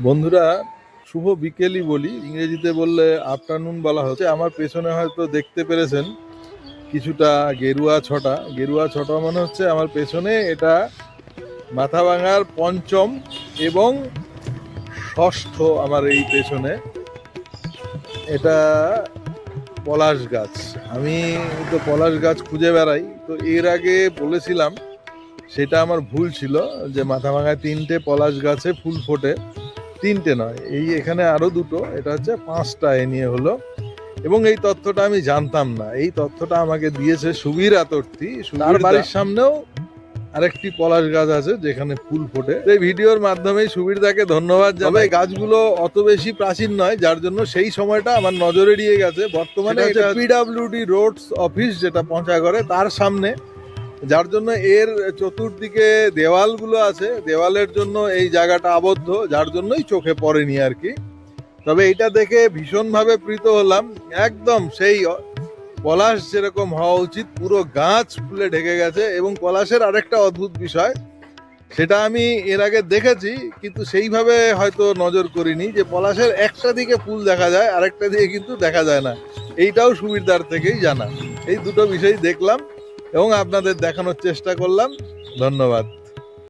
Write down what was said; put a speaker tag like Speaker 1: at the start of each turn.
Speaker 1: বন্ধুরা, শুভ বিকেলই বলি, ইংরেজিতে বললে আফটারনুন বলা হচ্ছে। আমার পেছনে হয়তো দেখতে পেরেছেন কিছুটা গেরুয়া ছটা। গেরুয়া ছটা মানে হচ্ছে আমার পেছনে, এটা মাথাভাঙার পঞ্চম এবং ষষ্ঠ আমার এই পেছনে। এটা পলাশ গাছ। আমি তো পলাশ গাছ খুঁজে বেড়াই, তো এর আগে বলেছিলাম, সেটা আমার ভুল ছিল, যে মাথাভাঙায় 3টে পলাশ গাছে ফুল ফোটে। 3টে নয়, এই এখানে আরো 2টো, এটা হচ্ছে 5টা এ নিয়ে হলো। এবং এই তথ্যটা আমি জানতাম না, এই তথ্যটা আমাকে দিয়েছে সুবীর আতর্থী। তার বাড়ির সামনেও আরেকটি পলাশ গাছ আছে যেখানে ফুল ফোটে। এই ভিডিওর মাধ্যমে সুবীরদাকে ধন্যবাদ জানাই। গাছগুলো অত বেশি প্রাচীন নয়, যার জন্য সেই সময়টা আমার নজর এড়িয়ে গেছে। বর্তমানে এটা পিডব্লিউডি রোডস অফিস, যেটা পঞ্চাগড়ে, তার সামনে, যার জন্য এর চতুর্দিকে দেওয়ালগুলো আছে, দেওয়ালের জন্য এই জায়গাটা আবদ্ধ, যার জন্যই চোখে পড়েনি আর কি। তবে এটা দেখে ভীষণভাবে প্রীত হলাম। একদম সেই পলাশ যেরকম হওয়া উচিত, পুরো গাছ ফুলে ঢেকে গেছে। এবং পলাশের আরেকটা অদ্ভুত বিষয়, সেটা আমি এর আগে দেখেছি কিন্তু সেইভাবে হয়তো নজর করিনি, যে পলাশের একটা দিকে ফুল দেখা যায়, আরেকটা দিকে কিন্তু দেখা যায় না। এইটাও সুবিধার থেকেই জানা। এই দুটো বিষয় দেখলাম এবং আপনাদের দেখানোর চেষ্টা করলাম। ধন্যবাদ।